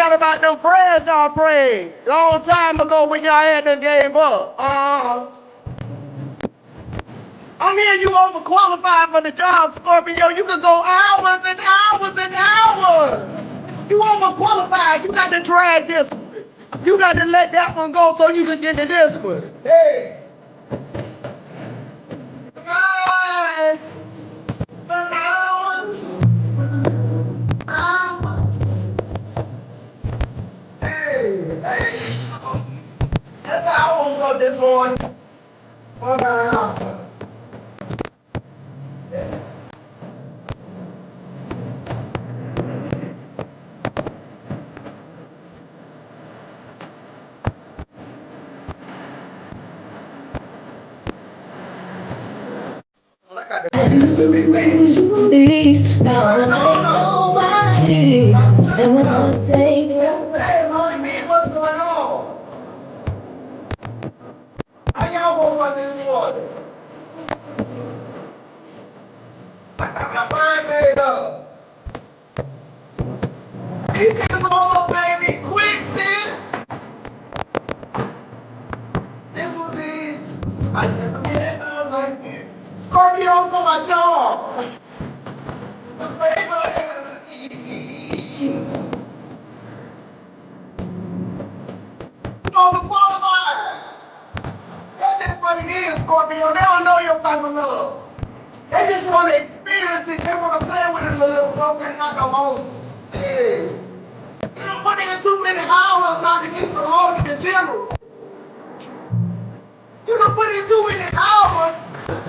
forgot about them prayers y'all prayed long time ago when y'all had them gave up. I'm hearing you overqualified for the job, Scorpio. You could go hours and hours and hours. You overqualified. You got to drag this one. You got to let that one go so you can get to this one. Hey. Hours, hours. Hey, hey. That's how I want to go this one. Now I know nobody, and when I say, Hey, man, what's going on? How y'all want one this morning? I got my mind made up. These niggas almost made me quit, sis. This was it. I never get it like this. Scorpio for my job. The favor. Overqualified. That's just what it is, Scorpio. They don't know your type of love. They just want to experience it. They want to play with it a little. Okay, not no more. Yeah. You don't put in too many hours not to get promoted in general. You don't put in too many hours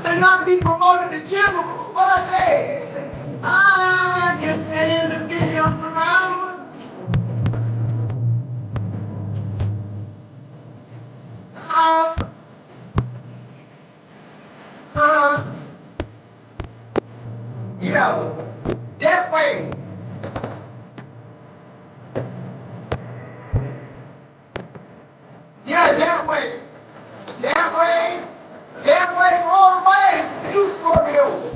to not be promoted in general. What I say? I just said to get your flowers. Uh, uh, yeah. That way. Yeah, that way. That way. That way all the ways. You Scorpio.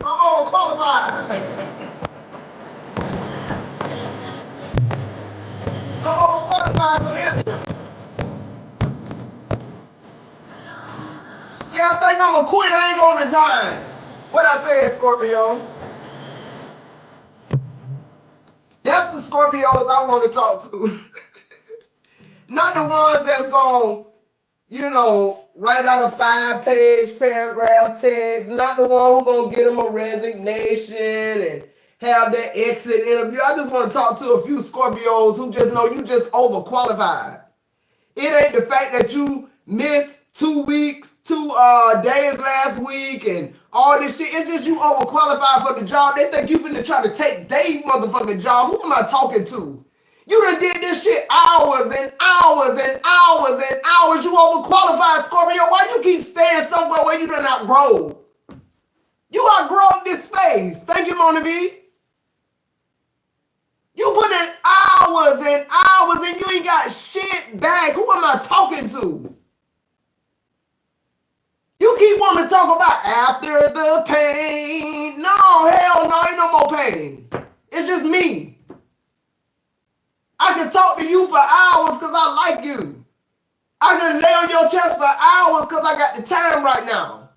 I'm qualified. I'm qualified for this. Yeah, I think I'm gonna quit. I ain't gonna resign. What I said, Scorpio? That's the Scorpios I want to talk to. Not the ones that's gonna, write out a 5-page paragraph text. Not the one who's gonna get them a resignation and have that exit interview. I just want to talk to a few Scorpios who just know you just overqualified. It ain't the fact that you missed 2 weeks, 2 days last week and all this shit. It's just you overqualified for the job. They think you finna try to take their motherfucking job. Who am I talking to? You done did this shit hours and hours and hours and hours. You overqualified, Scorpio. Why you keep staying somewhere where you done outgrow? You outgrown this space. Thank you, Mona V. You put in hours and hours and you ain't got shit back. Who am I talking to? You keep wanting to talk about after the pain. No, hell no, ain't no more pain. It's just me. I can talk to you for hours because I like you. I can lay on your chest for hours because I got the time right now.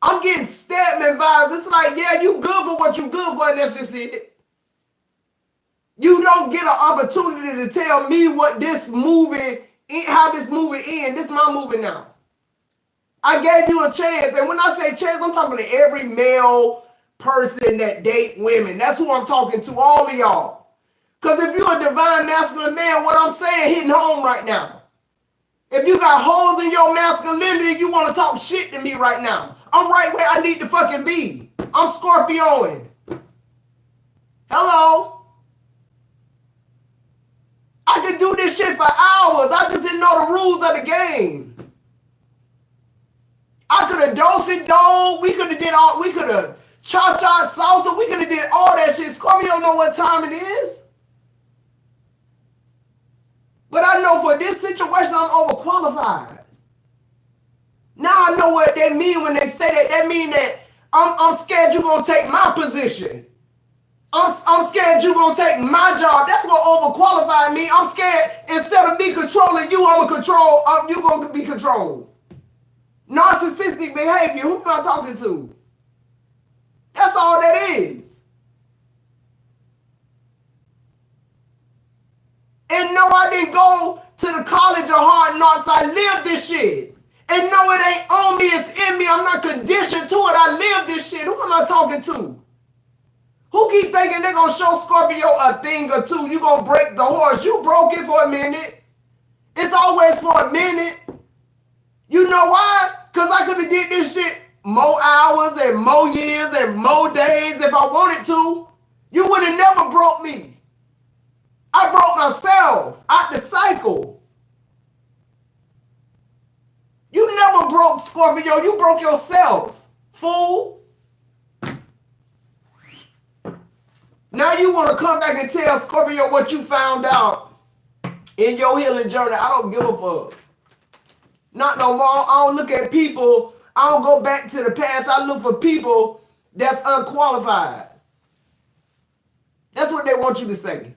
I'm getting Stedman vibes. It's like, yeah, you good for what you good for, and that's just it. You don't get an opportunity to tell me what this movie, how this movie ends. This is my movie now. I gave you a chance, and when I say chance, I'm talking to every male person that date women. That's who I'm talking to, all of y'all. Because if you're a divine masculine man, what I'm saying hitting home right now. If you got holes in your masculinity, you want to talk shit to me right now. I'm right where I need to fucking be. I'm Scorpioing. Hello? I could do this shit for hours. I just didn't know the rules of the game. I could have dosed it dog. We could have cha-cha salsa. We could have did all that shit. Scorpio don't know what time it is. But I know for this situation, I'm overqualified. Now I know what they mean when they say that. That mean that I'm scared you're going to take my position. I'm scared you're going to take my job. That's what overqualified me. I'm scared instead of me controlling you, I'm going to control, you're going to be controlled. Narcissistic behavior. Who am I talking to? That's all that is. And no, I didn't go to the college of hard knocks. I lived this shit. And no, it ain't on me, it's in me. I'm not conditioned to it. I live this shit. Who am I talking to? Who keep thinking they're going to show Scorpio a thing or two? You going to break the horse. You broke it for a minute. It's always for a minute. You know why? Because I could have did this shit more hours and more years and more days if I wanted to. You would have never broke me. I broke myself out the cycle. You never broke Scorpio. You broke yourself, fool. Now you want to come back and tell Scorpio what you found out in your healing journey. I don't give a fuck. Not no more. I don't look at people. I don't go back to the past. I look for people that's unqualified. That's what they want you to say.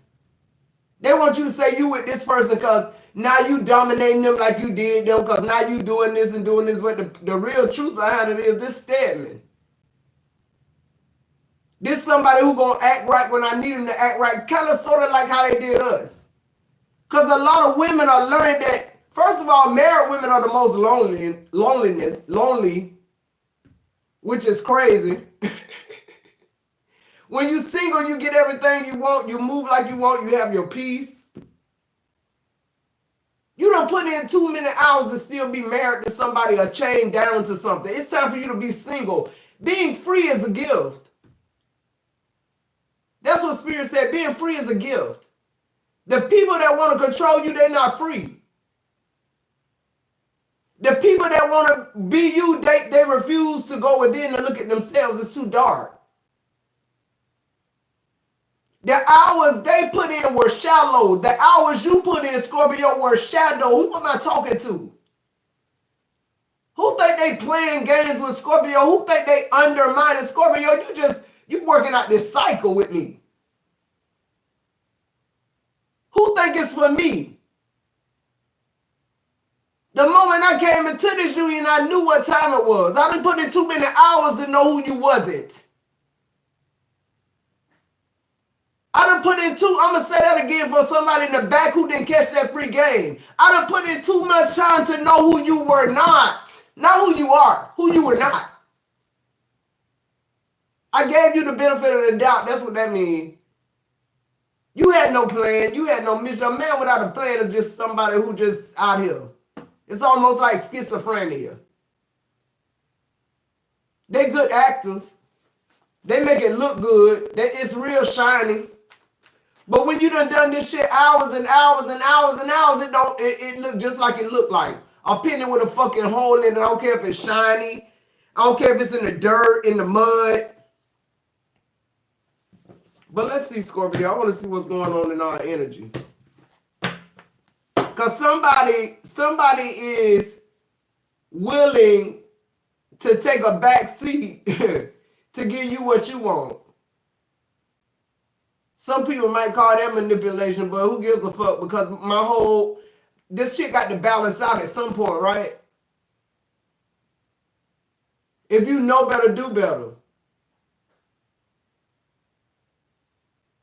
They want you to say you with this person because now you dominating them like you did them because now you doing this and doing this. But the real truth behind it is this Stedman. This somebody who gonna act right when I need him to act right. Kind of sort of like how they did us. Because a lot of women are learning that, first of all, married women are the most lonely, which is crazy. When you single, you get everything you want. You move like you want. You have your peace. You don't put in too many hours to still be married to somebody or chained down to something. It's time for you to be single. Being free is a gift. That's what Spirit said. Being free is a gift. The people that want to control you, they're not free. The people that want to be you, they refuse to go within and look at themselves. It's too dark. The hours they put in were shallow. The hours you put in, Scorpio, were shadow. Who am I talking to? Who think they playing games with Scorpio? Who think they undermining Scorpio? You working out this cycle with me. Who think it's for me? The moment I came into this union, I knew what time it was. I didn't put in too many hours to know who you wasn't. I done put in I'm going to say that again for somebody in the back who didn't catch that free game. I done put in too much time to know who you were not. Not who you are, who you were not. I gave you the benefit of the doubt. That's what that means. You had no plan. You had no mission. A man without a plan is just somebody who just out here. It's almost like schizophrenia. They good actors. They make it look good. It's real shiny. But when you done this shit hours and hours and hours and hours, it look just like it looked like. A penny with a fucking hole in it. I don't care if it's shiny. I don't care if it's in the dirt, in the mud. But let's see, Scorpio. I want to see what's going on in our energy. Because somebody is willing to take a back seat to give you what you want. Some people might call that manipulation, but who gives a fuck? Because this shit got to balance out at some point, right? If you know better, do better.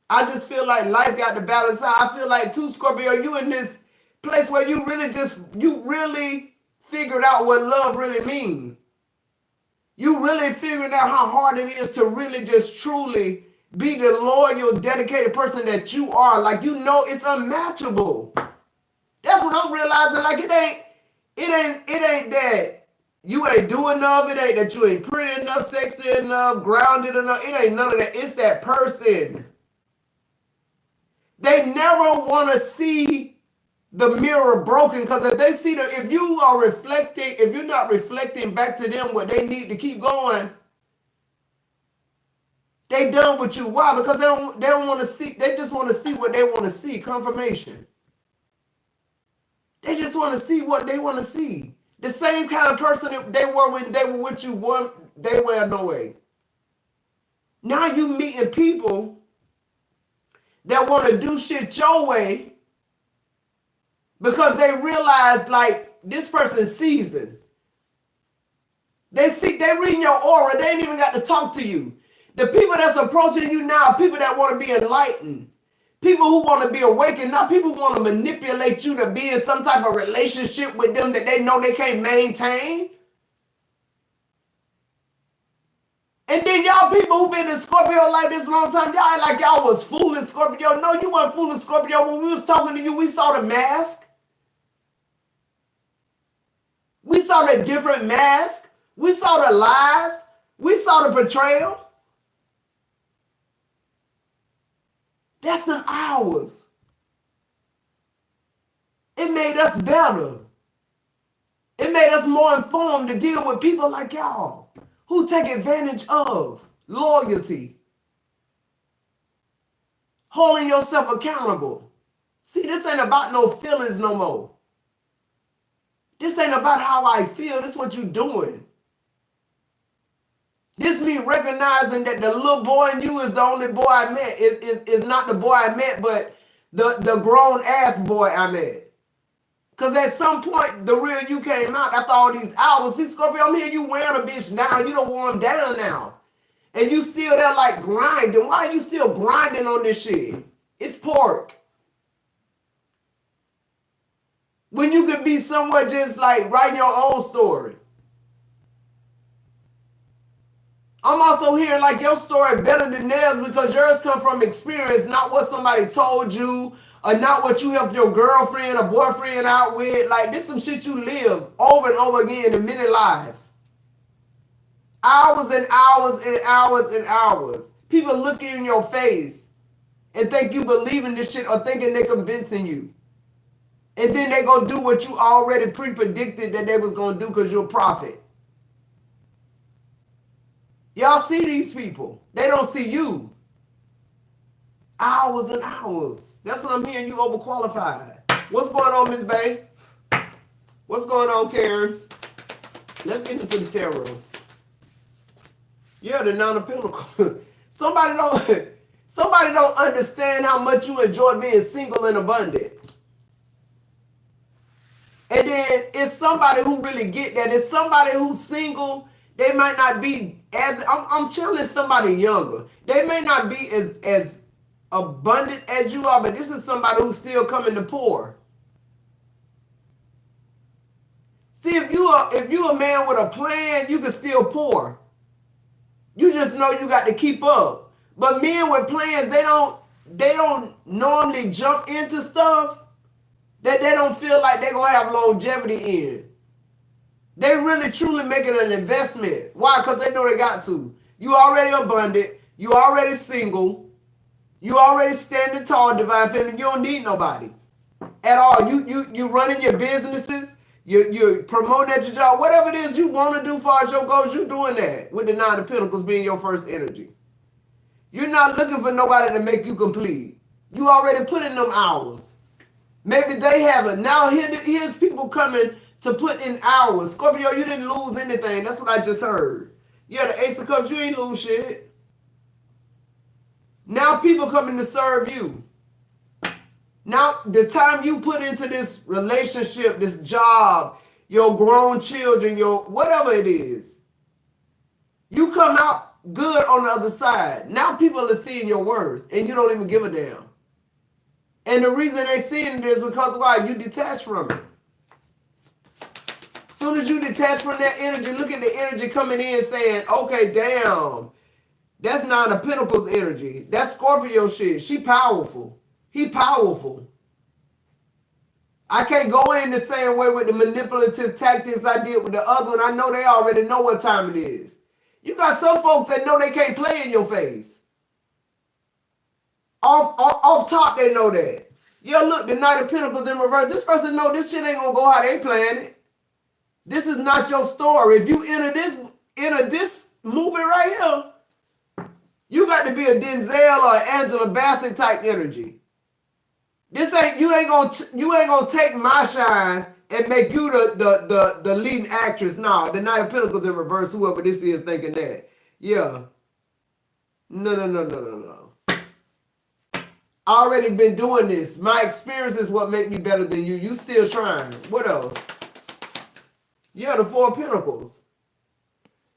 I just feel like life got to balance out. I feel like too, Scorpio, you in this place where you really figured out what love really means. You really figured out how hard it is to really just truly be the loyal, dedicated person that you are. Like, you know, it's unmatchable. That's what I'm realizing. Like, it ain't that you ain't doing enough. It ain't that you ain't pretty enough, sexy enough, grounded enough. It ain't none of that. It's that person. They never want to see the mirror broken, because if you are reflecting, if you're not reflecting back to them what they need to keep going, they done with you. Why? Because they don't want to see. They just want to see what they want to see. Confirmation. They just want to see what they want to see. The same kind of person they were when they were with you they wear no way. Now you meeting people that want to do shit your way because they realize like this person's seasoned. They reading your aura. They ain't even got to talk to you. The people that's approaching you now are people that want to be enlightened. People who want to be awakened, not people who want to manipulate you to be in some type of relationship with them that they know they can't maintain. And then y'all people who been in Scorpio like this long time, y'all act like y'all was fooling Scorpio. No, you weren't fooling Scorpio. When we was talking to you, we saw the mask. We saw the different mask. We saw the lies. We saw the betrayal. That's them hours. It made us better. It made us more informed to deal with people like y'all who take advantage of loyalty, holding yourself accountable. See, this ain't about no feelings no more. This ain't about how I feel. This is what you doing. This me recognizing that the little boy in you is the only boy I met. Is not the boy I met, but the grown ass boy I met. Because at some point, the real you came out after all these hours. See, Scorpio, I'm here, you wearing a bitch down. You don't want him down now. And you still there like grinding. Why are you still grinding on this shit? It's pork. When you could be somewhere just like writing your own story. I'm also hearing like your story better than theirs because yours come from experience, not what somebody told you or not what you helped your girlfriend or boyfriend out with. Like this some shit you live over and over again in many lives. Hours and hours and hours and hours. People look in your face and think you believe in this shit or thinking they're convincing you. And then they gonna do what you already pre-predicted that they was gonna do because you're a prophet. Y'all see these people. They don't see you. Hours and hours. That's what I'm hearing, you overqualified. What's going on, Miss Bay? What's going on, Karen? Let's get into the tarot. Yeah, the Nine of Pentacles. Somebody don't understand how much you enjoy being single and abundant. And then it's somebody who really get that. It's somebody who's single. They might not be as I'm chilling somebody younger. They may not be as abundant as you are, but this is somebody who's still coming to pour. See, if you a man with a plan, you can still pour. You just know you got to keep up. But men with plans, they don't normally jump into stuff that they don't feel like they're gonna have longevity in. They really truly making an investment. Why? Because they know they got to. You already abundant. You already single. You already standing tall, divine feminine. You don't need nobody at all. You running your businesses. You're promoting at your job. Whatever it is you want to do as far as your goals, you're doing that with the Nine of Pentacles being your first energy. You're not looking for nobody to make you complete. You already put in them hours. Maybe they haven't. Now here's people coming to put in hours. Scorpio, you didn't lose anything. That's what I just heard. Yeah, the Ace of Cups, you ain't lose shit. Now people coming to serve you. Now the time you put into this relationship, this job, your grown children, your whatever it is, you come out good on the other side. Now people are seeing your worth and you don't even give a damn. And the reason they seeing it is because why? You detach from it. Soon as you detach from that energy, look at the energy coming in saying, okay, damn, that's Nine of Pentacles energy. That's Scorpio shit. She powerful. He powerful. I can't go in the same way with the manipulative tactics I did with the other one. I know they already know what time it is. You got some folks that know they can't play in your face. Off top, they know that. Yeah, look, the Knight of Pentacles in reverse. This person know this shit ain't gonna go how they planned it. This is not your story. If you enter this movie right here, you got to be a Denzel or Angela Bassett type energy. This ain't you ain't gonna take my shine and make you the leading actress. Nah, the Knight of Pentacles in reverse, whoever this is thinking that. Yeah. No, no, no, no, no, no. I already been doing this. My experience is what make me better than you. You still trying. What else? Yeah, the Four of Pentacles.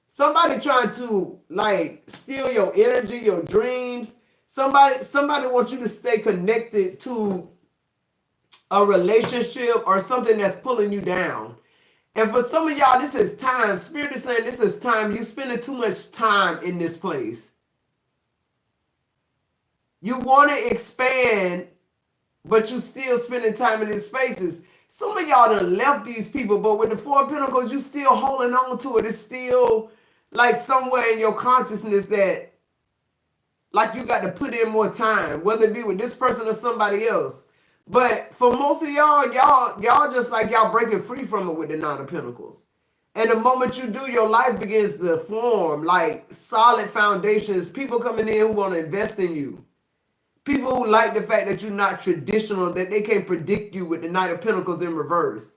Somebody trying to like steal your energy, your dreams. Somebody wants you to stay connected to a relationship or something that's pulling you down. And for some of y'all, this is time. Spirit is saying this is time. You spending too much time in this place. You want to expand, but you still spending time in these spaces. Some of y'all done left these people, but with the Four of Pentacles, you still holding on to it. It's still like somewhere in your consciousness that like you got to put in more time, whether it be with this person or somebody else. But for most of y'all just like y'all breaking free from it with the Nine of Pentacles. And the moment you do, your life begins to form like solid foundations. People coming in who want to invest in you. People who like the fact that you're not traditional, that they can't predict you with the Knight of Pentacles in reverse.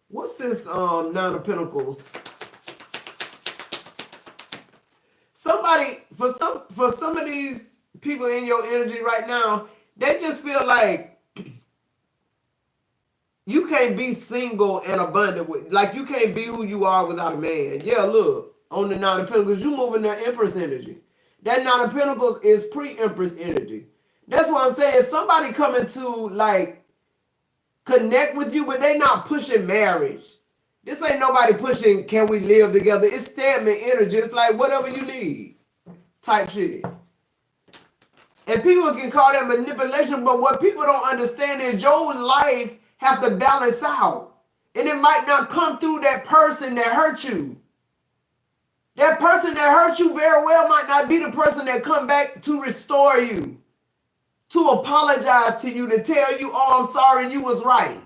What's this Nine of Pentacles? Somebody, for some of these people in your energy right now, they just feel like you can't be single and abundant with, like you can't be who you are without a man. Yeah, look, on the Nine of Pentacles, you moving that Empress energy. That Nine of Pentacles is pre-Empress energy. That's what I'm saying. Somebody coming to like connect with you, but they not pushing marriage. This ain't nobody pushing, can we live together? It's statement energy. It's like whatever you need type shit. And people can call that manipulation, but what people don't understand is your life have to balance out. And it might not come through that person that hurt you. That person that hurt you very well might not be the person that come back to restore you, to apologize to you, to tell you, oh, I'm sorry, you was right.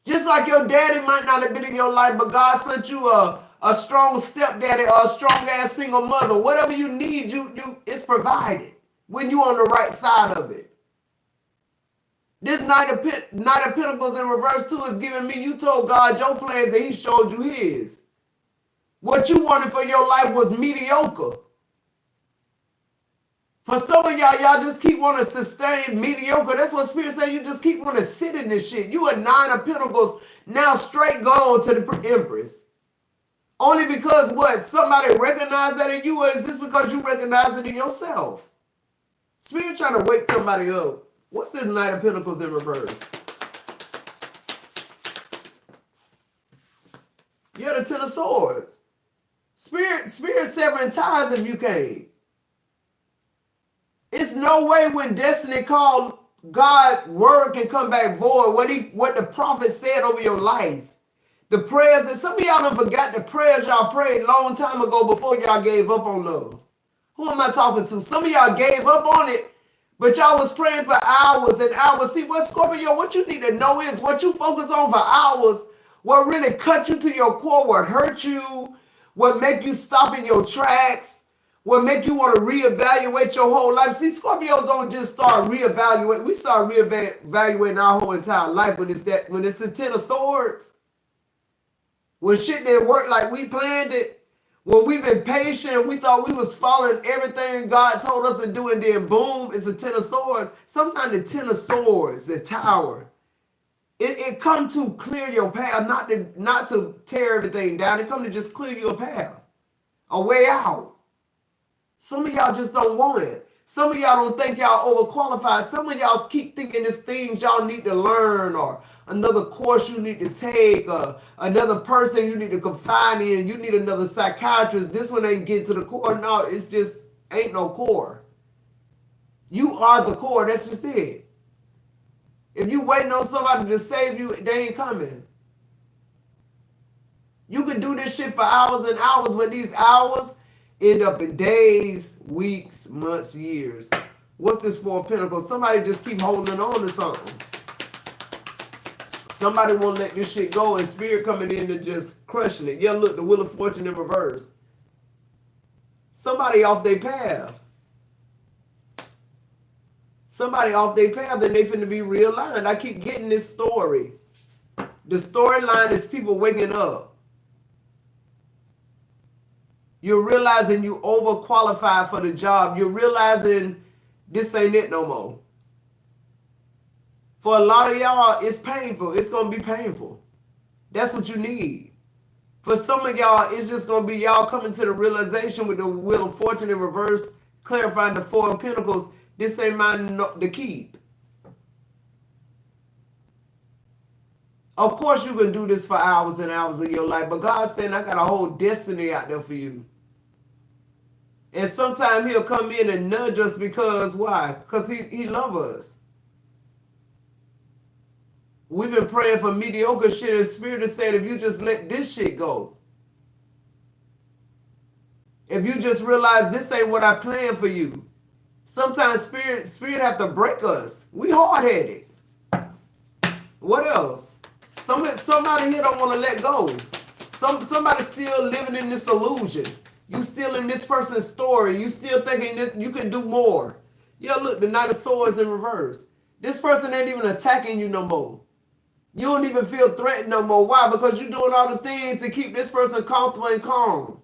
Just like your daddy might not have been in your life, but God sent you a strong stepdaddy or a strong ass single mother. Whatever you need, it's provided when you on the right side of it. This Knight of Pentacles in reverse too is giving me, you told God your plans and he showed you his. What you wanted for your life was mediocre. For some of y'all just keep wanting to sustain mediocre. That's what Spirit said. You just keep wanting to sit in this shit. You a Nine of Pentacles now straight gone to the Empress. Only because what? Somebody recognized that in you, or is this because you recognize it in yourself? Spirit trying to wake somebody up. What's this Knight of Pentacles in reverse? You're the Ten of Swords. Spirit severing ties if you can't. It's no way when destiny called, God word can come back void. What the prophet said over your life. The prayers that some of y'all done forgot the prayers y'all prayed long time ago before y'all gave up on love. Who am I talking to? Some of y'all gave up on it, but y'all was praying for hours and hours. See, what Scorpio, what you need to know is what you focus on for hours, what really cut you to your core, what hurt you, what make you stop in your tracks, what make you want to reevaluate your whole life. See, Scorpios don't just start reevaluating. We start reevaluating our whole entire life when it's the Ten of Swords. When shit didn't work like we planned it. When we've been patient, we thought we was following everything God told us to do, and then boom, it's a Ten of Swords. Sometimes the Ten of Swords, the Tower, it come to clear your path, not to tear everything down. It come to just clear your path, a way out. Some of y'all just don't want it. Some of y'all don't think y'all overqualified. Some of y'all keep thinking there's things y'all need to learn, or another course you need to take, or another person you need to confide in. You need another psychiatrist. This one ain't get to the core. No, it's just ain't no core. You are the core. That's just it. If you waiting on somebody to save you, they ain't coming. You can do this shit for hours and hours, when these hours end up in days, weeks, months, years. What's this Four of Pentacles? Somebody just keep holding on to something. Somebody won't let this shit go, and Spirit coming in and just crushing it. Yeah, look, the Wheel of Fortune in reverse. Somebody off their path. somebody off their path and they finna be realigned. I keep getting this story. The storyline is people waking up. You're realizing you overqualified for the job. You're realizing this ain't it no more. For a lot of y'all, it's painful. It's going to be painful. That's what you need. For some of y'all, it's just going to be y'all coming to the realization with the Wheel of Fortune in reverse, clarifying the Four of Pentacles. This ain't mine to keep. Of course, you can do this for hours and hours of your life, but God's saying, I got a whole destiny out there for you. And sometimes he'll come in and nudge us because, why? Because he loves us. We've been praying for mediocre shit, and Spirit is saying, if you just let this shit go, if you just realize this ain't what I planned for you. Sometimes Spirit have to break us. We hard-headed. What else? Somebody here don't want to let go. Somebody still living in this illusion. You still in this person's story. You still thinking that you can do more. Yeah, look, the Knight of Swords in reverse. This person ain't even attacking you no more. You don't even feel threatened no more. Why? Because you're doing all the things to keep this person comfortable and calm.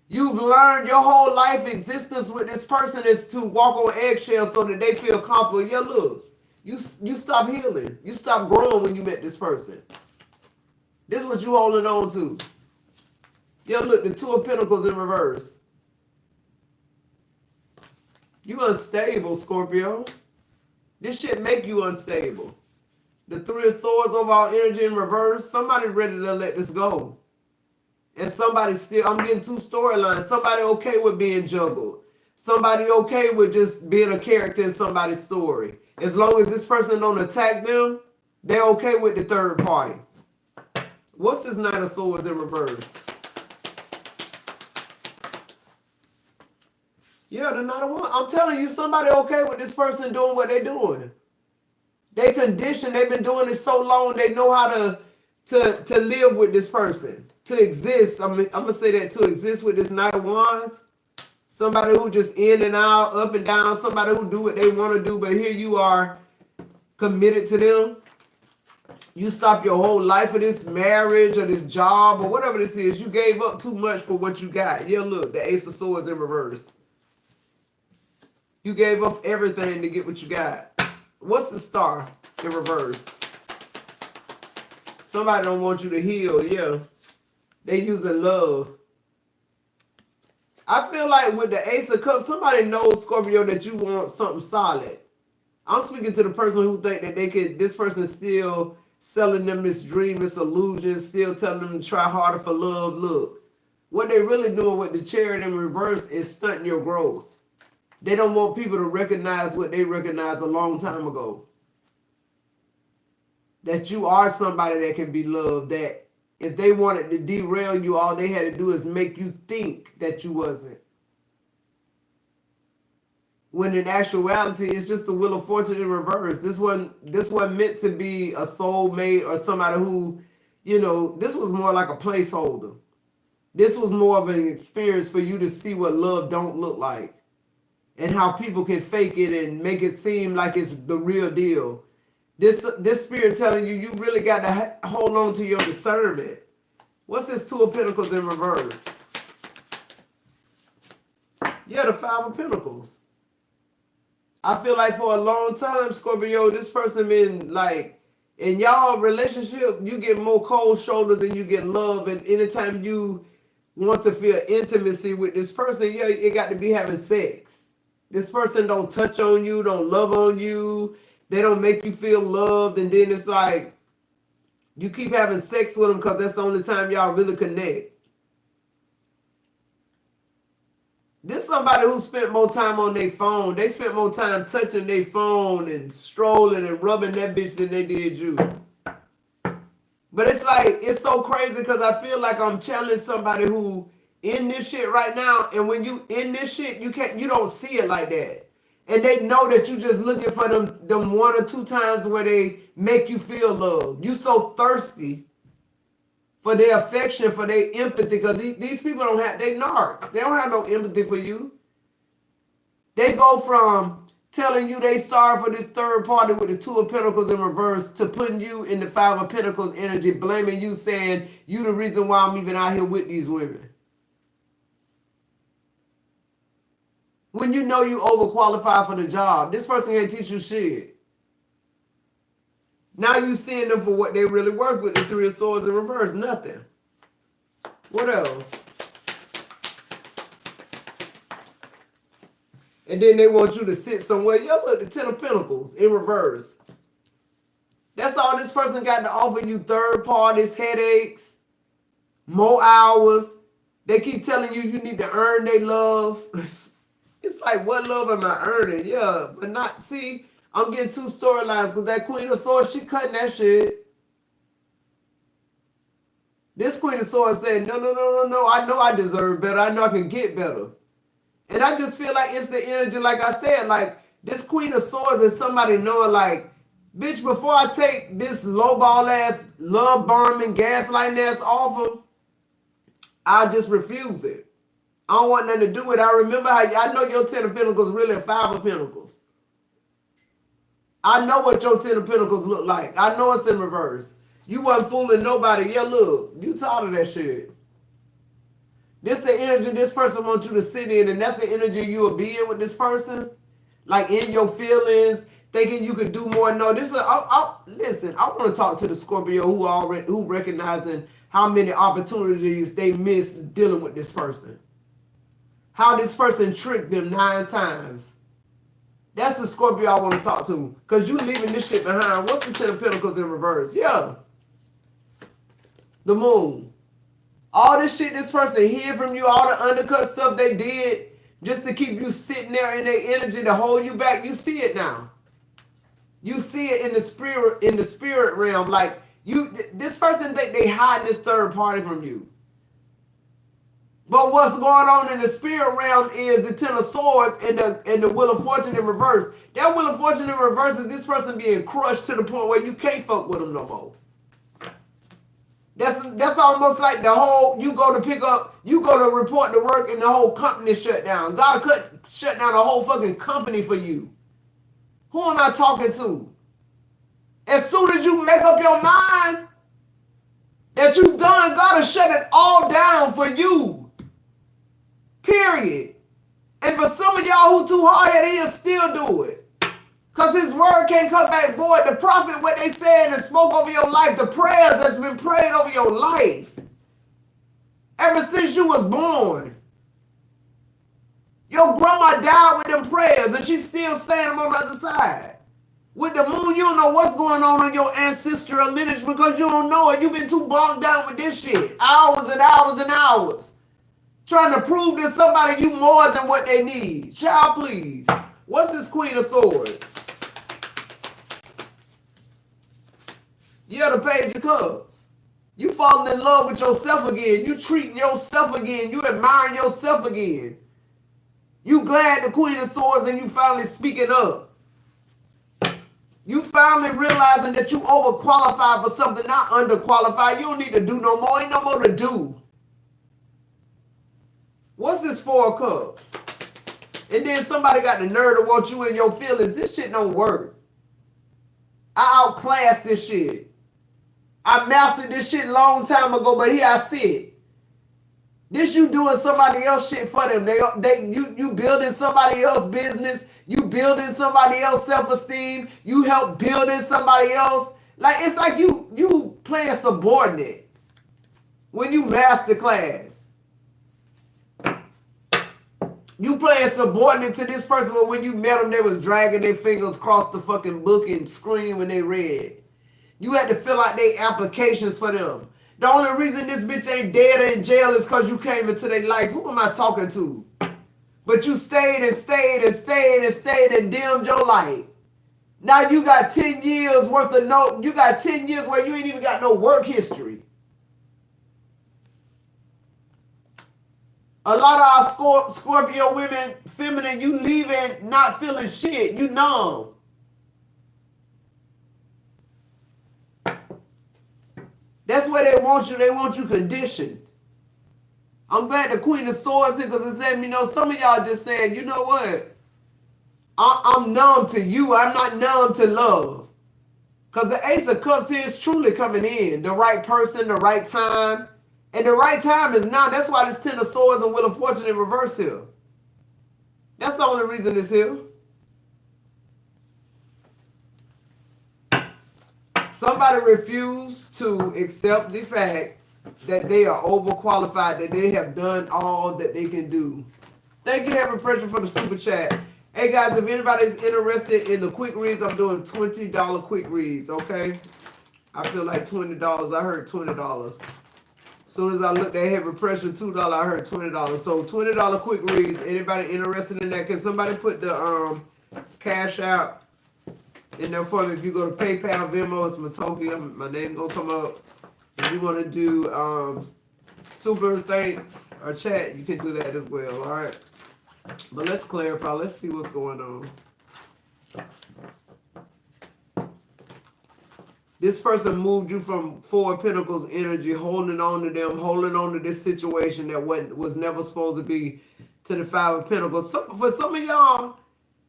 You've learned your whole life existence with this person is to walk on eggshells so that they feel comfortable. Yeah, look, you stop healing. You stop growing when you met this person. This is what you holding on to. Yeah, look, the Two of Pentacles in reverse. You unstable, Scorpio. This shit make you unstable. The Three of Swords over all energy in reverse. Somebody ready to let this go. And somebody still, I'm getting two storylines. Somebody okay with being juggled. Somebody okay with just being a character in somebody's story. As long as this person don't attack them, they're okay with the third party. What's this Knight of Swords in reverse? Yeah, the Knight of Wands. I'm telling you, somebody okay with this person doing what they're doing. They conditioned, they've been doing it so long, they know how to live with this person. To exist. I'm going to say that, to exist with this Knight of Wands. Somebody who just in and out, up and down. Somebody who do what they want to do, but here you are committed to them. You stop your whole life for this marriage or this job or whatever this is. You gave up too much for what you got. Yeah, look, the Ace of Swords in reverse. You gave up everything to get what you got. What's the Star in reverse? Somebody don't want you to heal, yeah. They using love. I feel like with the Ace of Cups, somebody knows, Scorpio, that you want something solid. I'm speaking to the person who think that this person still selling them this dream, this illusion, still telling them to try harder for love. Look, what they really doing with the Chariot in reverse is stunting your growth. They don't want people to recognize what they recognized a long time ago. That you are somebody that can be loved, that if they wanted to derail you, all they had to do is make you think that you wasn't. When in actuality, it's just the Wheel of Fortune in reverse. This wasn't meant to be a soulmate or somebody who, this was more like a placeholder. This was more of an experience for you to see what love don't look like. And how people can fake it and make it seem like it's the real deal. This spirit telling you, you really got to hold on to your discernment. What's this Two of Pentacles in reverse? Yeah, the Five of Pentacles. I feel like for a long time, Scorpio, this person been like, in y'all relationship, you get more cold shoulder than you get love. And anytime you want to feel intimacy with this person, yeah, you got to be having sex. This person don't touch on you, don't love on you. They don't make you feel loved. And then it's like, you keep having sex with them because that's the only time y'all really connect. This somebody who spent more time on their phone. They spent more time touching their phone and strolling and rubbing that bitch than they did you. But it's like, it's so crazy because I feel like I'm challenging somebody who in this shit right now, and when you in this shit, you don't see it like that. And they know that you just looking for them one or two times where they make you feel love. You so thirsty for their affection, for their empathy, because these people they narcs. They don't have no empathy for you. They go from telling you they sorry for this third party with the Two of Pentacles in reverse, to putting you in the Five of Pentacles energy, blaming you, saying you the reason why I'm even out here with these women. When you know you overqualified for the job. This person can't teach you shit. Now you seeing them for what they really worth with the Three of Swords in reverse. Nothing. What else? And then they want you to sit somewhere. Yo, look, the Ten of Pentacles in reverse. That's all this person got to offer you. Third parties, headaches, more hours. They keep telling you you need to earn their love. It's like, what love am I earning? Yeah, but not, see, I'm getting two storylines because that Queen of Swords, she cutting that shit. This Queen of Swords said, no, I know I deserve better. I know I can get better. And I just feel like it's the energy, like I said, like this Queen of Swords is somebody knowing, like, bitch, before I take this lowball ass, love bombing, gaslighting ass offer, I just refuse it. I don't want nothing to do with it. I remember how, I know your Ten of Pentacles really a Five of Pentacles. I know what your Ten of Pentacles look like. I know it's in reverse. You wasn't fooling nobody. Yeah, look, you tired of that shit. This the energy this person wants you to sit in, and that's the energy you will be in with this person. Like in your feelings, thinking you could do more. No, this is listen, I want to talk to the Scorpio who recognizing how many opportunities they miss dealing with this person. How this person tricked them 9 times. That's the Scorpio I want to talk to. Because you leaving this shit behind. What's the Ten of Pentacles in reverse? Yeah. The Moon. All this shit this person hid from you, all the undercut stuff they did just to keep you sitting there in their energy to hold you back. You see it now. You see it in the spirit realm. Like, this person think they hiding this third party from you. But what's going on in the spirit realm is the Ten of Swords and the Wheel of Fortune in reverse. That Wheel of Fortune in reverse is this person being crushed to the point where you can't fuck with them no more. That's almost like the whole, you go to report to work and the whole company shut down. God shut down a whole fucking company for you. Who am I talking to? As soon as you make up your mind that you done, God will shut it all down for you. Period. And for some of y'all who too hard-headed, he'll still do it. Because his word can't come back void. The prophet, what they said and spoke over your life, the prayers that's been prayed over your life, ever since you was born. Your grandma died with them prayers, and she's still saying them on the other side. With the Moon, you don't know what's going on in your ancestral lineage because you don't know it. You've been too bogged down with this shit. Hours and hours and hours. Trying to prove to somebody you more than what they need. Child, please. What's this Queen of Swords? You're the Page of Cups. You falling in love with yourself again. You treating yourself again. You admiring yourself again. You glad the Queen of Swords and you finally speaking up. You finally realizing that you overqualified for something, not underqualified. You don't need to do no more. Ain't no more to do. What's this Four of Cups? And then somebody got the nerve to want you in your feelings. This shit don't work. I outclassed this shit. I mastered this shit a long time ago, but here I sit. This you doing somebody else shit for them. You building somebody else business. You building somebody else self-esteem. You help building somebody else. Like, it's like you playing subordinate when you master class. You playing subordinate to this person, but when you met them, they was dragging their fingers across the fucking book and scream when they read. You had to fill out their applications for them. The only reason this bitch ain't dead or in jail is because you came into their life. Who am I talking to? But you stayed and stayed and stayed and stayed and dimmed your light. Now you got 10 years worth of you got 10 years where you ain't even got no work history. A lot of our Scorpio women, feminine, you leaving not feeling shit. You numb. That's where they want you. They want you conditioned. I'm glad the Queen of Swords here because it's letting me know some of y'all just saying, you know what? I'm numb to you. I'm not numb to love. Because the Ace of Cups here is truly coming in. The right person, the right time. And the right time is now. That's why this Ten of Swords and Wheel of Fortune in reverse here. That's the only reason it's here. Somebody refused to accept the fact that they are overqualified, that they have done all that they can do. Thank you, Heaven Pressure, for the super chat. Hey guys, if anybody's interested in the quick reads, I'm doing $20 quick reads, okay? I feel like $20. I heard $20. As soon as I looked at Heavy Pressure, $2, I heard $20. So $20 quick reads. Anybody interested in that? Can somebody put the cash out in there for me? If you go to PayPal, Venmo, it's Matoki. My name gonna come up. If you want to do super thanks or chat, you can do that as well. All right. But let's clarify. Let's see what's going on. This person moved you from Four of Pentacles energy, holding on to them, holding on to this situation that was never supposed to be, to the Five of Pentacles. For some of y'all,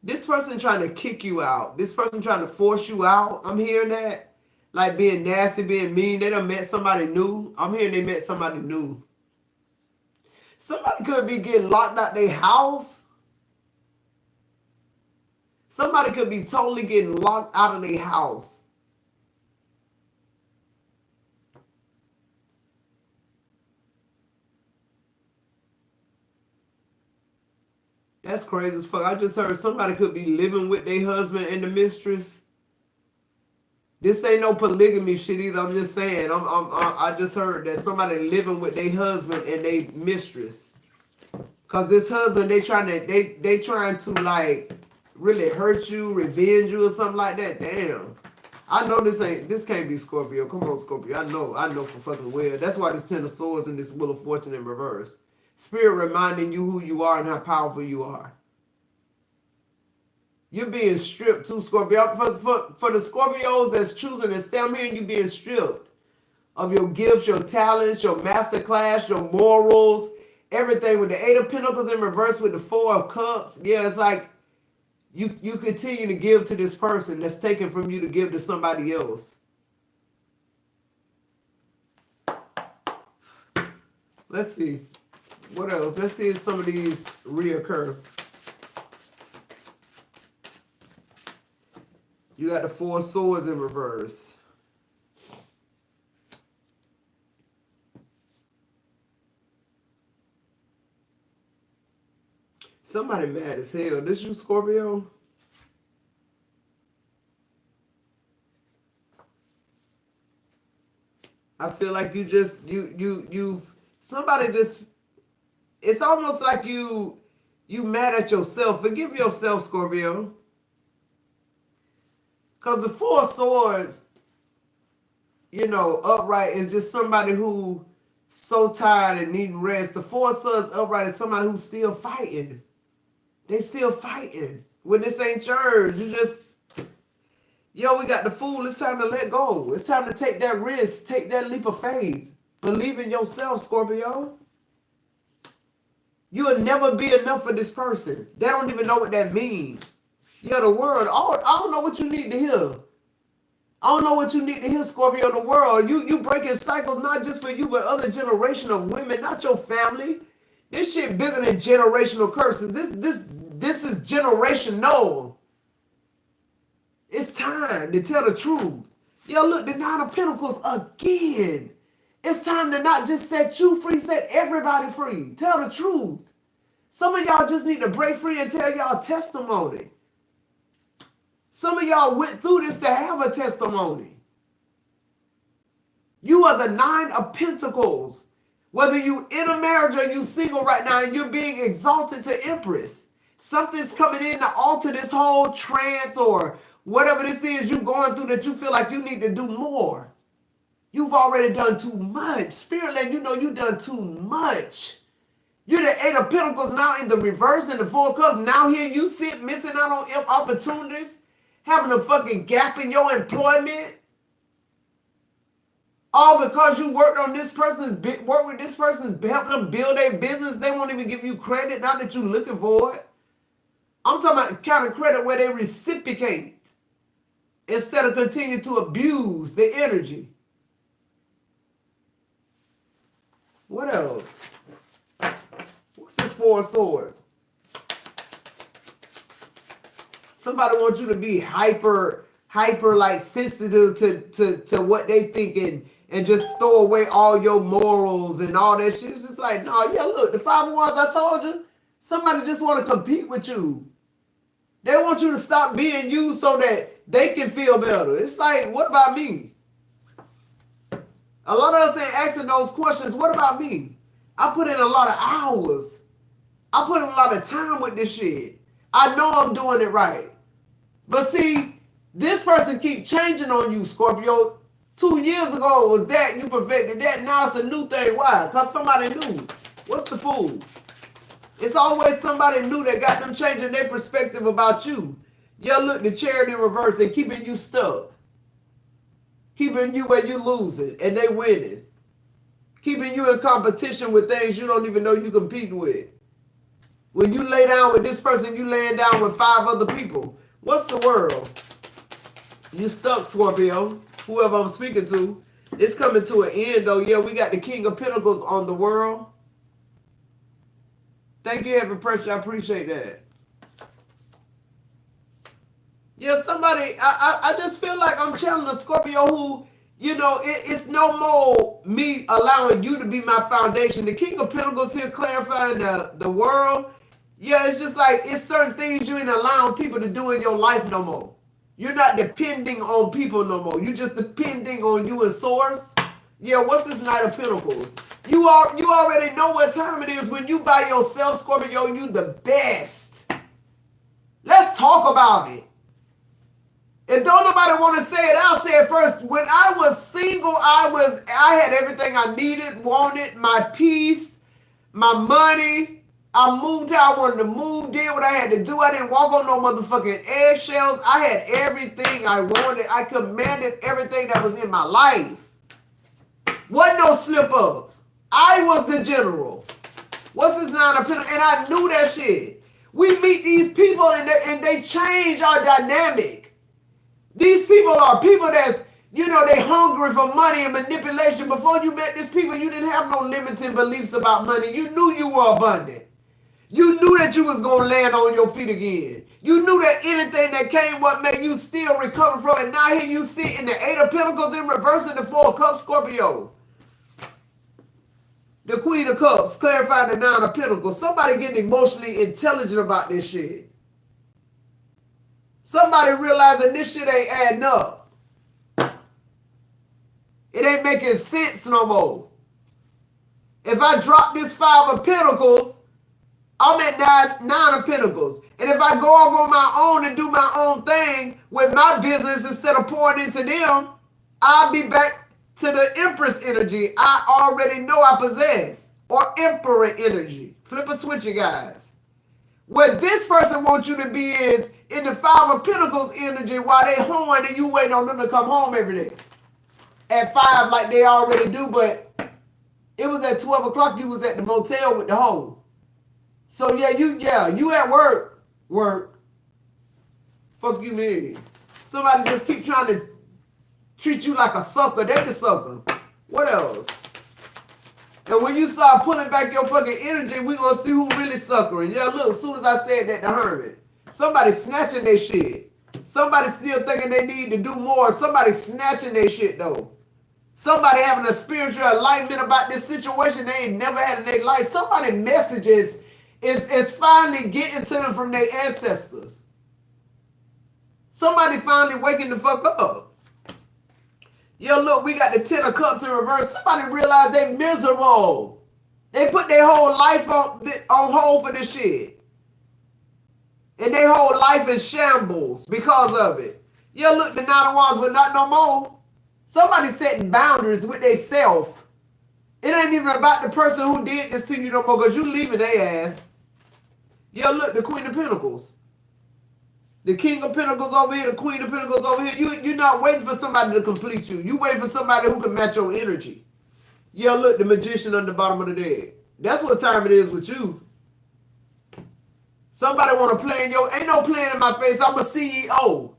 this person trying to kick you out. This person trying to force you out. I'm hearing that. Like being nasty, being mean. They done met somebody new. I'm hearing they met somebody new. Somebody could be getting locked out their house. Somebody could be totally getting locked out of their house. That's crazy as fuck. I just heard somebody could be living with their husband and the mistress. This ain't no polygamy shit either. I'm just saying. I just heard that somebody living with their husband and their mistress. Cause this husband, they trying to like really hurt you, revenge you, or something like that. Damn. I know this can't be Scorpio. Come on, Scorpio. I know for fucking well. That's why this Ten of Swords and this Wheel of Fortune in reverse. Spirit reminding you who you are and how powerful you are. You're being stripped too, Scorpio. For the Scorpios that's choosing to stay, I'm hearing you being stripped of your gifts, your talents, your masterclass, your morals, everything. With the Eight of Pentacles in reverse with the Four of Cups. Yeah, it's like you continue to give to this person that's taken from you to give to somebody else. Let's see. What else? Let's see if some of these reoccur. You got the Four of Swords in reverse. Somebody mad as hell. This you, Scorpio? I feel like you've somebody just, it's almost like you mad at yourself. Forgive yourself, Scorpio. Because the Four of Swords, upright is just somebody who so tired and needing rest. The Four of Swords upright is somebody who's still fighting. They still fighting. When this ain't yours, you just, we got the Fool. It's time to let go. It's time to take that risk. Take that leap of faith. Believe in yourself, Scorpio. You'll never be enough for this person. They don't even know what that means. The world. I don't know what you need to hear. I don't know what you need to hear, Scorpio. The world. You breaking cycles, not just for you, but other generation of women, not your family. This shit bigger than generational curses. This is generational. It's time to tell the truth. Look, the Nine of Pentacles again. It's time to not just set you free, set everybody free. Tell the truth. Some of y'all just need to break free and tell y'all testimony. Some of y'all went through this to have a testimony. You are the Nine of Pentacles. Whether you in a marriage or you single right now and you're being exalted to Empress. Something's coming in to alter this whole trance or whatever this is you're going through that you feel like you need to do more. You've already done too much. Spirit letting you know you've done too much. You're the Eight of Pentacles now in the reverse and the Four of Cups. Now here you sit missing out on opportunities. Having a fucking gap in your employment. All because you worked with this person's, helping them build their business. They won't even give you credit now that you're looking for it. I'm talking about the kind of credit where they reciprocate instead of continue to abuse the energy. What else? What's this Four of Swords? Somebody wants you to be hyper like sensitive to what they think and just throw away all your morals and all that shit. It's just like, no, yeah, look, the 5 of Wands I told you, somebody just want to compete with you. They want you to stop being you so that they can feel better. It's like, what about me? A lot of us ain't asking those questions. What about me? I put in a lot of hours. I put in a lot of time with this shit. I know I'm doing it right. But see, this person keep changing on you, Scorpio. 2 years ago it was that, you perfected that. Now it's a new thing. Why? Because somebody new. What's the fool? It's always somebody new that got them changing their perspective about you. Yeah, look, the Chariot in reverse and keeping you stuck. Keeping you where you losing and they winning. Keeping you in competition with things you don't even know you compete with. When you lay down with this person, you laying down with 5 other people. What's the world? You stuck, Scorpio. Whoever I'm speaking to. It's coming to an end, though. Yeah, we got the King of Pentacles on the world. Thank you, Heaven Pressure. I appreciate that. Yeah, somebody, I just feel like I'm channeling a Scorpio who, you know, it's no more me allowing you to be my foundation. The King of Pentacles here clarifying the world. Yeah, it's just like, it's certain things you ain't allowing people to do in your life no more. You're not depending on people no more. You're just depending on you and Source. Yeah, what's this Knight of Pentacles? You already know what time it is. When you by yourself, Scorpio, you the best. Let's talk about it. If don't nobody want to say it, I'll say it first. When I was single, I had everything I needed, wanted, my peace, my money. I moved how I wanted to move, did what I had to do. I didn't walk on no motherfucking eggshells. I had everything I wanted. I commanded everything that was in my life. Wasn't no slip-ups. I was the general. What's this Nine of Pentacles? And I knew that shit. We meet these people and they change our dynamic. These people are people that's, you know, they hungry for money and manipulation. Before you met these people, you didn't have no limiting beliefs about money. You knew you were abundant. You knew that you was going to land on your feet again. You knew that anything that came what made you still recover from it. Now here you sit in the 8 of Pentacles in reverse and the 4 of Cups, Scorpio. The Queen of Cups, clarifying the 9 of Pentacles. Somebody getting emotionally intelligent about this shit. Somebody realizing this shit ain't adding up. It ain't making sense no more. If I drop this 5 of Pentacles, I'm at 9 of Pentacles. And if I go off on my own and do my own thing with my business instead of pouring into them, I'll be back to the Empress energy I already know I possess. Or Emperor energy. Flip a switch, you guys. What this person wants you to be is in the 5 of Pentacles energy while they home and you waiting on them to come home every day. At 5 like they already do, but it was at 12 o'clock you was at the motel with the hoe. So you at work. Fuck you mean. Somebody just keep trying to treat you like a sucker. They the sucker. What else? And when you start pulling back your fucking energy, we gonna see who really suckering. Yeah, look, as soon as I said that to Herman, somebody snatching their shit. Somebody still thinking they need to do more. Somebody snatching their shit though. Somebody having a spiritual enlightenment about this situation they ain't never had in their life. Somebody messages is finally getting to them from their ancestors. Somebody finally waking the fuck up. Yo, look, we got the 10 of Cups in reverse. Somebody realized they miserable. They put their whole life on hold for this shit. And their whole life in shambles because of it. Yo, look, the 9 of Wands, but not no more. Somebody setting boundaries with their self. It ain't even about the person who did this to you no more because you leaving their ass. Yo, look, the Queen of Pentacles. The King of Pentacles over here, the Queen of Pentacles over here. You're not waiting for somebody to complete you. You waiting for somebody who can match your energy. Yo, look, the Magician on the bottom of the deck. That's what time it is with you. Somebody want to play in your, ain't no playing in my face. I'm a CEO.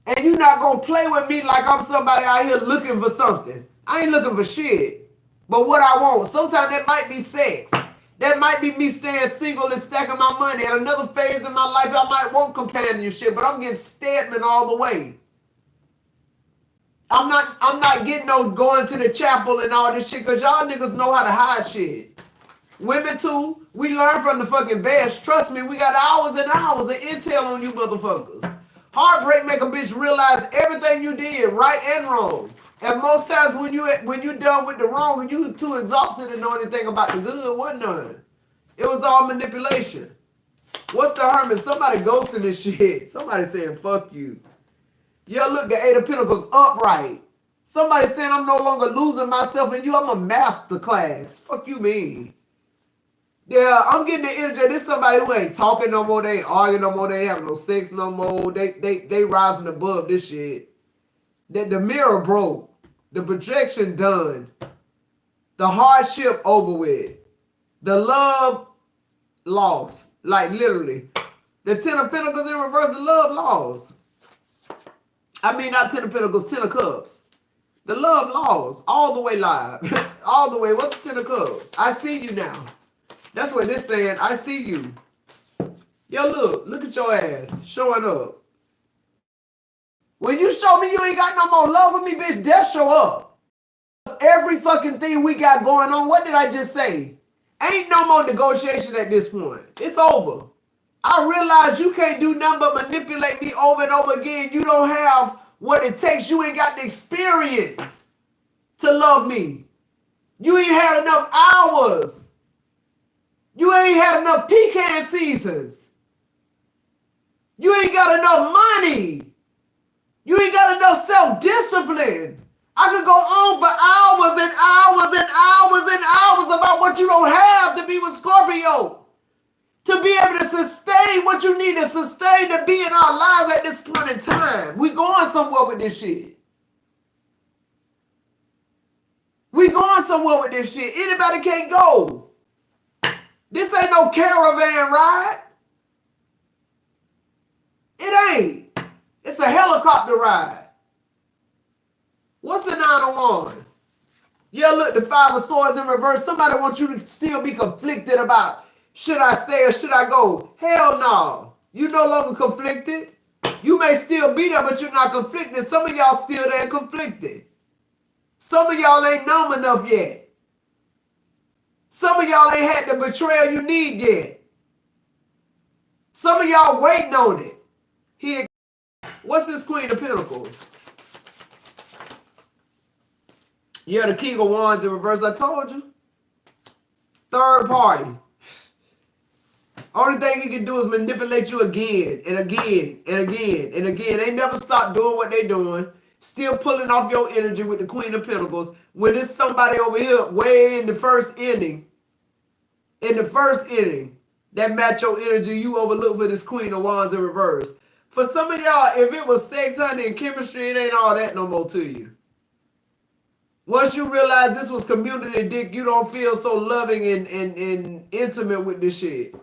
And you not going to play with me like I'm somebody out here looking for something. I ain't looking for shit. But what I want, sometimes that might be sex. That might be me staying single and stacking my money. At another phase in my life, I might want companionship, but I'm getting Stedman all the way. I'm not getting no going to the chapel and all this shit, because y'all niggas know how to hide shit. Women too, we learn from the fucking best. Trust me, we got hours and hours of intel on you motherfuckers. Heartbreak make a bitch realize everything you did, right and wrong. And most times when you done with the wrong and you too exhausted to know anything about the good, wasn't none. It was all manipulation. What's the Herman? Somebody ghosting this shit. Somebody saying fuck you. Yeah, look, the Eight of Pentacles upright. Somebody saying I'm no longer losing myself in you. I'm a master class. Fuck you mean? Yeah, I'm getting the energy. This somebody who ain't talking no more. They ain't arguing no more. They ain't having no sex no more. They rising above this shit. That the mirror broke. The projection done. The hardship over with. The love lost. Like literally. The Ten of Pentacles in reverse, the love lost. I mean, not Ten of Pentacles, Ten of Cups. The love lost. All the way live. All the way. What's the Ten of Cups? I see you now. That's what this saying. I see you. Yo, look at your ass showing up. When you show me you ain't got no more love for me, bitch, death show up. Every fucking thing we got going on, what did I just say? Ain't no more negotiation at this point. It's over. I realize you can't do nothing but manipulate me over and over again. You don't have what it takes. You ain't got the experience to love me. You ain't had enough hours. You ain't had enough pecan seasons. You ain't got enough money. You ain't got enough self-discipline. I could go on for hours and hours and hours and hours about what you don't have to be with Scorpio. To be able to sustain what you need to sustain to be in our lives at this point in time. We going somewhere with this shit. We going somewhere with this shit. Anybody can't go. This ain't no caravan ride. It ain't. It's a helicopter ride. What's the Nine of Wands? Yeah, look, the Five of Swords in reverse. Somebody wants you to still be conflicted about, should I stay or should I go? Hell no. You no longer conflicted. You may still be there, but you're not conflicted. Some of y'all still there conflicted. Some of y'all ain't numb enough yet. Some of y'all ain't had the betrayal you need yet. Some of y'all waiting on it. Here, what's this Queen of Pentacles? Yeah, the King of Wands in reverse. I told you. Third party. Only thing he can do is manipulate you again and again and again and again. They never stop doing what they doing. Still pulling off your energy with the Queen of Pentacles. When it's somebody over here way in the first inning, that match your energy, you overlook for this Queen of Wands in reverse. For some of y'all, if it was sex, honey, and chemistry, it ain't all that no more to you. Once you realize this was community dick, you don't feel so loving and intimate with this shit.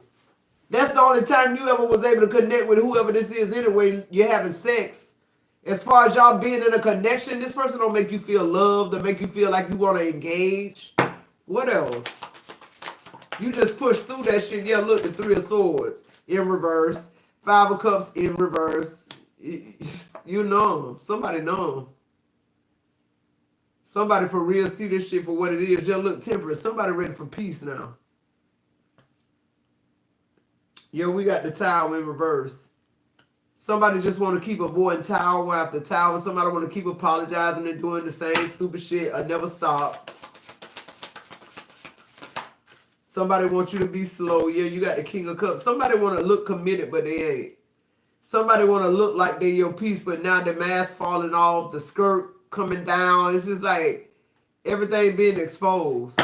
That's the only time you ever was able to connect with whoever this is anyway. You're having sex. As far as y'all being in a connection, this person don't make you feel loved or make you feel like you want to engage. What else? You just push through that shit. Yeah, look, the Three of Swords in reverse. Five of Cups in reverse. You know them. Somebody know them. Somebody for real see this shit for what it is. Yeah, look, Temperance. Somebody ready for peace now. Yeah, we got the Tower in reverse. Somebody just want to keep avoiding tower after tower. Somebody want to keep apologizing and doing the same stupid shit. I never stop. Somebody wants you to be slow. Yeah, you got the King of Cups. Somebody want to look committed, but they ain't. Somebody want to look like they your piece, but now the mask falling off, the skirt coming down. It's just like everything being exposed.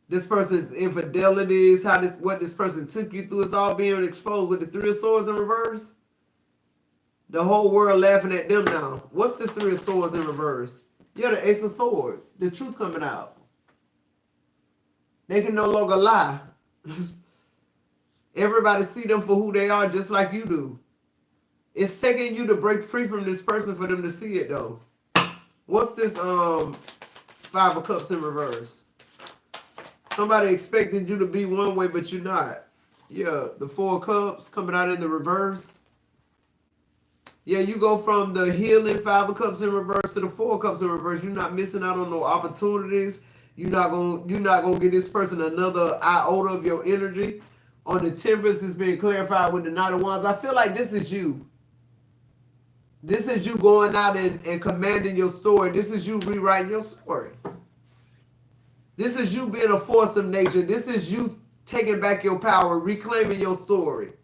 This person's infidelities, what this person took you through, it's all being exposed with the Three of Swords in reverse. The whole world laughing at them now. What's this Three of Swords in reverse? Yeah, the Ace of Swords. The truth coming out. They can no longer lie. Everybody see them for who they are just like you do. It's taking you to break free from this person for them to see it though. What's this Five of Cups in reverse? Somebody expected you to be one way, but you're not. Yeah, the Four of Cups coming out in the reverse. Yeah, you go from the healing Five of Cups in reverse to the Four of Cups in reverse. You're not missing out on no opportunities. You're not gonna get this person another iota of your energy. On the Temperance is being clarified with the Knight of Wands. I feel like this is you. This is you going out and commanding your story. This is you rewriting your story. This is you being a force of nature. This is you taking back your power, reclaiming your story.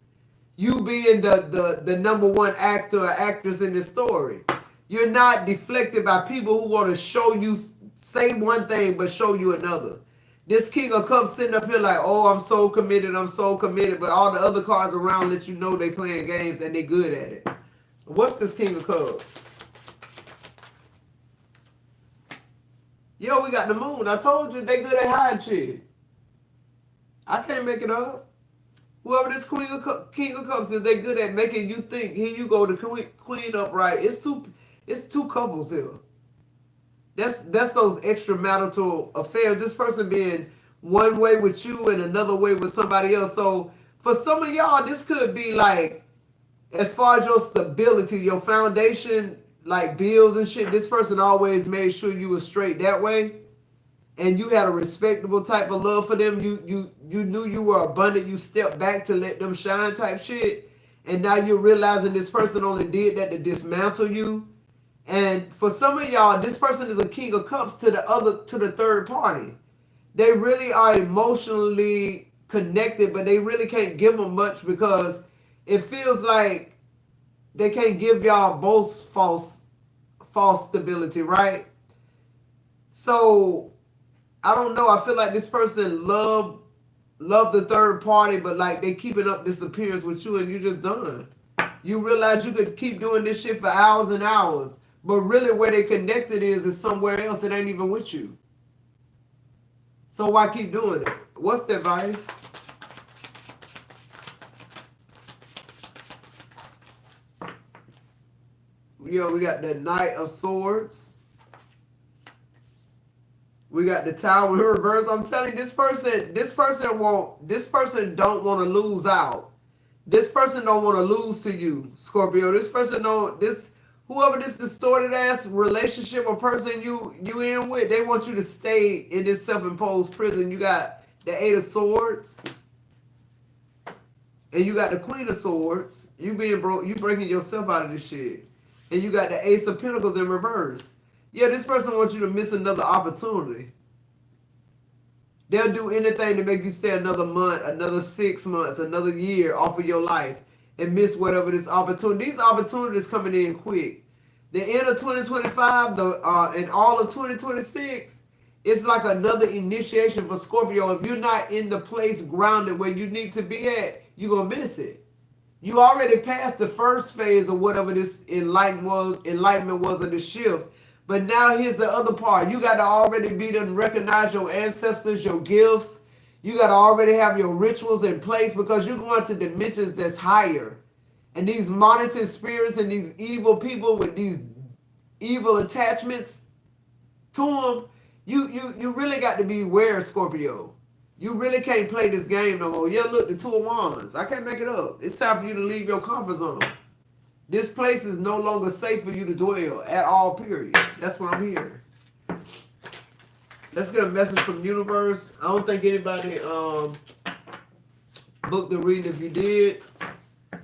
You being the number one actor or actress in this story. You're not deflected by people who want to show you, say one thing, but show you another. This King of Cups sitting up here like, oh, I'm so committed, but all the other cards around let you know they playing games and they good at it. What's this King of Cups? Yo, we got the Moon. I told you they good at hiding shit. I can't make it up. Whoever this King of Cups is, they good at making you think. Here you go, the Queen upright. It's two couples here. That's those extramarital affairs. This person being one way with you and another way with somebody else. So for some of y'all, this could be like, as far as your stability, your foundation, like bills and shit, this person always made sure you were straight that way. And you had a respectable type of love for them. You knew you were abundant. You stepped back to let them shine type shit. And now you're realizing this person only did that to dismantle you. And for some of y'all, this person is a King of Cups to the third party. They really are emotionally connected, but they really can't give them much because it feels like they can't give y'all both false stability, right? So I don't know. I feel like this person love the third party, but like they keeping up this appearance with you, and you just done. You realize you could keep doing this shit for hours and hours, but really where they connected is somewhere else. It ain't even with you. So why keep doing it? What's the advice? Yo, we got the Knight of Swords. We got the Tower in reverse. I'm telling you, this person don't want to lose out. This person don't want to lose to you, Scorpio. This person whoever this distorted ass relationship or person you in with, they want you to stay in this self-imposed prison. You got the Eight of Swords. And you got the Queen of Swords. You breaking yourself out of this shit. And you got the Ace of Pentacles in reverse. Yeah, this person wants you to miss another opportunity. They'll do anything to make you stay another month, another 6 months, another year off of your life and miss whatever this opportunity. These opportunities coming in quick. The end of 2025, and all of 2026, it's like another initiation for Scorpio. If you're not in the place grounded where you need to be at, you're going to miss it. You already passed the first phase of whatever this enlightenment was of the shift. But now here's the other part. You got to already be to recognize your ancestors, your gifts. You got to already have your rituals in place because you're going to dimensions that's higher. And these monitored spirits and these evil people with these evil attachments to them, you really got to be aware, Scorpio. You really can't play this game no more. Yeah, look, the Two of Wands. I can't make it up. It's time for you to leave your comfort zone. This place is no longer safe for you to dwell at all, period. That's what I'm hearing. Let's get a message from the universe. I don't think anybody booked the reading. If you did,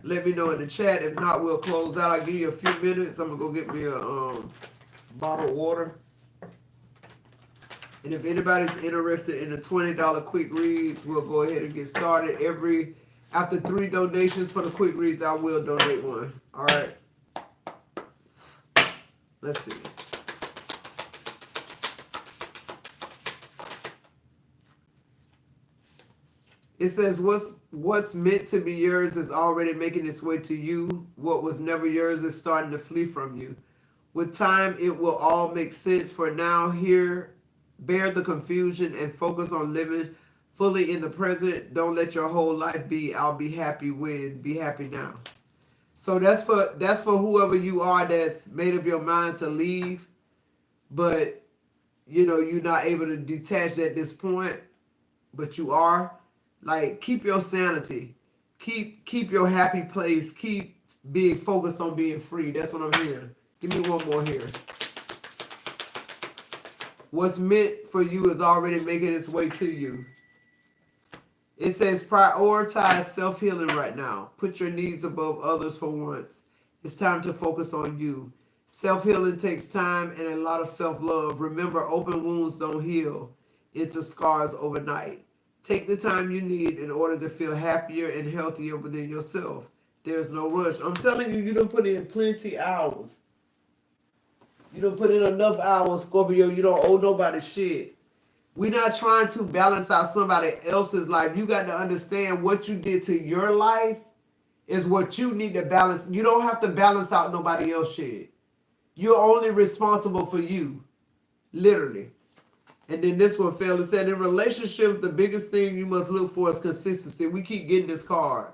let me know in the chat. If not, we'll close out. I'll give you a few minutes. I'm going to go get me a bottle of water. And if anybody's interested in the $20 quick reads, we'll go ahead and get started. After 3 donations for the quick reads, I will donate one. All right. Let's see. It says, what's meant to be yours is already making its way to you. What was never yours is starting to flee from you. With time, it will all make sense. For now, here, bear the confusion and focus on living fully in the present. Don't let your whole life be I'll be happy when, be happy now. So that's for whoever you are that's made up your mind to leave, but you're not able to detach at this point, but you are. Like, keep your sanity. Keep your happy place. Keep being focused on being free. That's what I'm hearing. Give me one more here. What's meant for you is already making its way to you. It says prioritize self-healing right now. Put your needs above others for once. It's time to focus on you. Self-healing takes time and a lot of self-love. Remember, open wounds don't heal into scars overnight. Take the time you need in order to feel happier and healthier within yourself. There's no rush. I'm telling you, you done put in plenty hours. You done put in enough hours, Scorpio. You don't owe nobody shit. We're not trying to balance out somebody else's life. You got to understand what you did to your life is what you need to balance. You don't have to balance out nobody else's shit. You're only responsible for you. Literally. And then this one failed. It said in relationships, the biggest thing you must look for is consistency. We keep getting this card.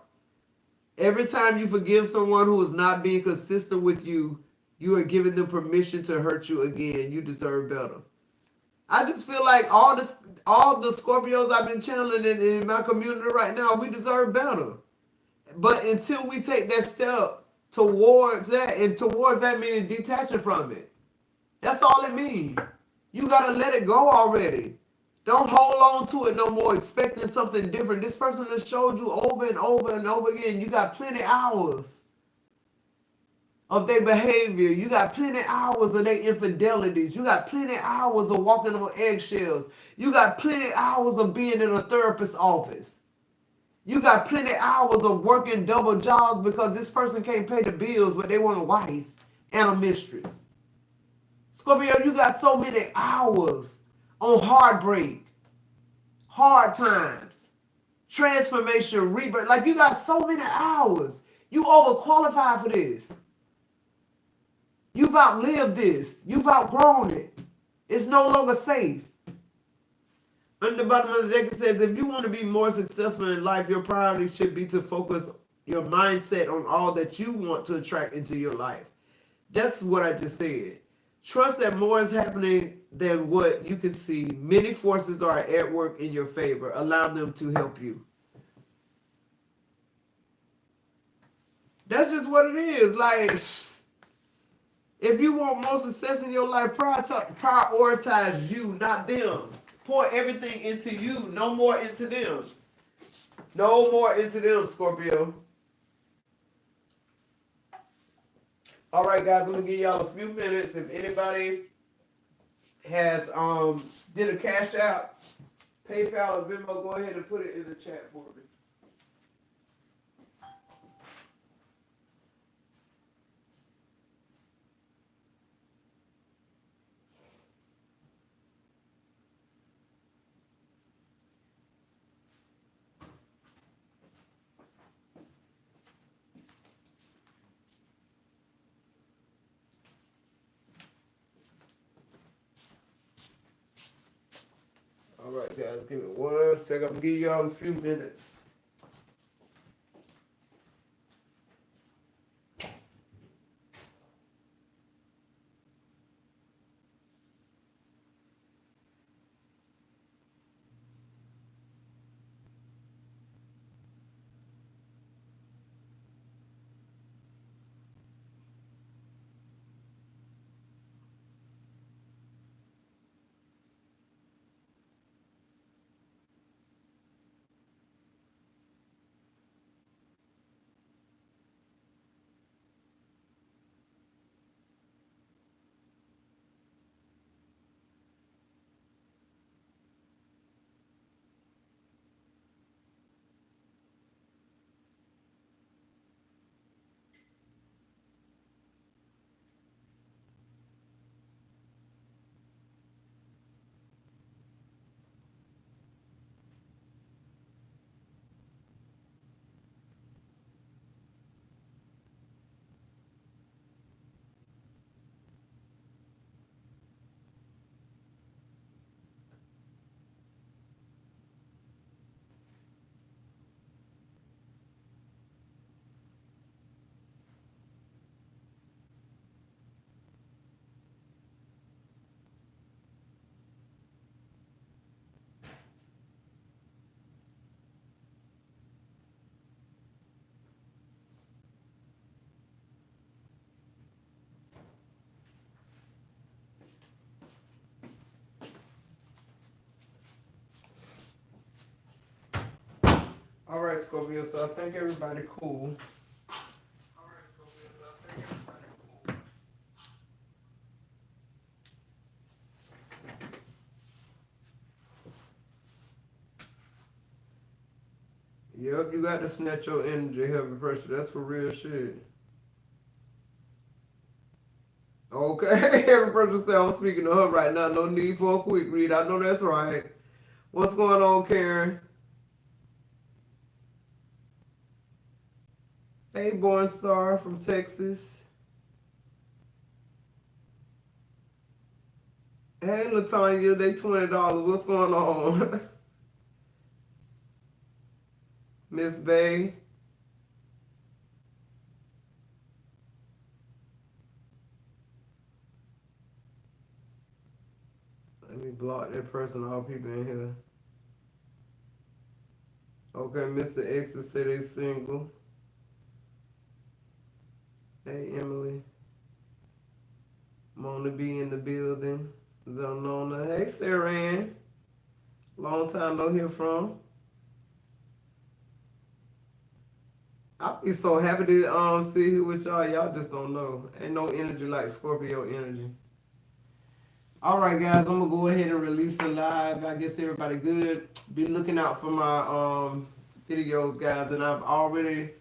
Every time you forgive someone who is not being consistent with you, you are giving them permission to hurt you again. You deserve better. I just feel like all the Scorpios I've been channeling in my community right now, we deserve better. But until we take that step towards that, and towards that meaning detaching from it. That's all it means. You gotta let it go already. Don't hold on to it no more, expecting something different. This person has showed you over and over and over again. You got plenty hours of their behavior. You got plenty hours of their infidelities. You got plenty hours of walking on eggshells. You got plenty hours of being in a therapist's office. You got plenty hours of working double jobs because this person can't pay the bills, but they want a wife and a mistress. Scorpio, you got so many hours on heartbreak, hard times, transformation, rebirth. Like, you got so many hours. You overqualified for this. You've outlived this. You've outgrown it. It's no longer safe. On the bottom of the deck, it says, if you want to be more successful in life, your priority should be to focus your mindset on all that you want to attract into your life. That's what I just said. Trust that more is happening than what you can see. Many forces are at work in your favor. Allow them to help you. That's just what it is. Like, if you want more success in your life, prioritize you, not them. Pour everything into you. No more into them. No more into them, Scorpio. All right, guys, I'm gonna give y'all a few minutes. If anybody has did a cash out, PayPal or Venmo, go ahead and put it in the chat for me. All right, guys, give me 1 second. I'm gonna give y'all a few minutes. All right, Scorpio. So I think everybody cool. Yep, you got to snatch your energy, heavy pressure. That's for real shit. Okay, every person say I'm speaking to her right now. No need for a quick read. I know that's right. What's going on, Karen? Hey, Born Star from Texas. Hey, Latanya, they $20. What's going on? Miss Bay. Let me block that person, all people in here. Okay, Mr. X said they single. Hey, Emily. Mona B in the building. Zonona. Hey, Sarah Ann. Long time no hear from. I'll be so happy to sit here with y'all. Y'all just don't know. Ain't no energy like Scorpio energy. All right, guys, I'm gonna go ahead and release the live. I guess everybody good. Be looking out for my videos, guys, and I've already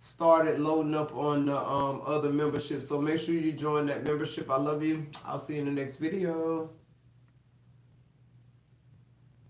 started loading up on the other membership. So make sure you join that membership. I love you. I'll see you in the next video.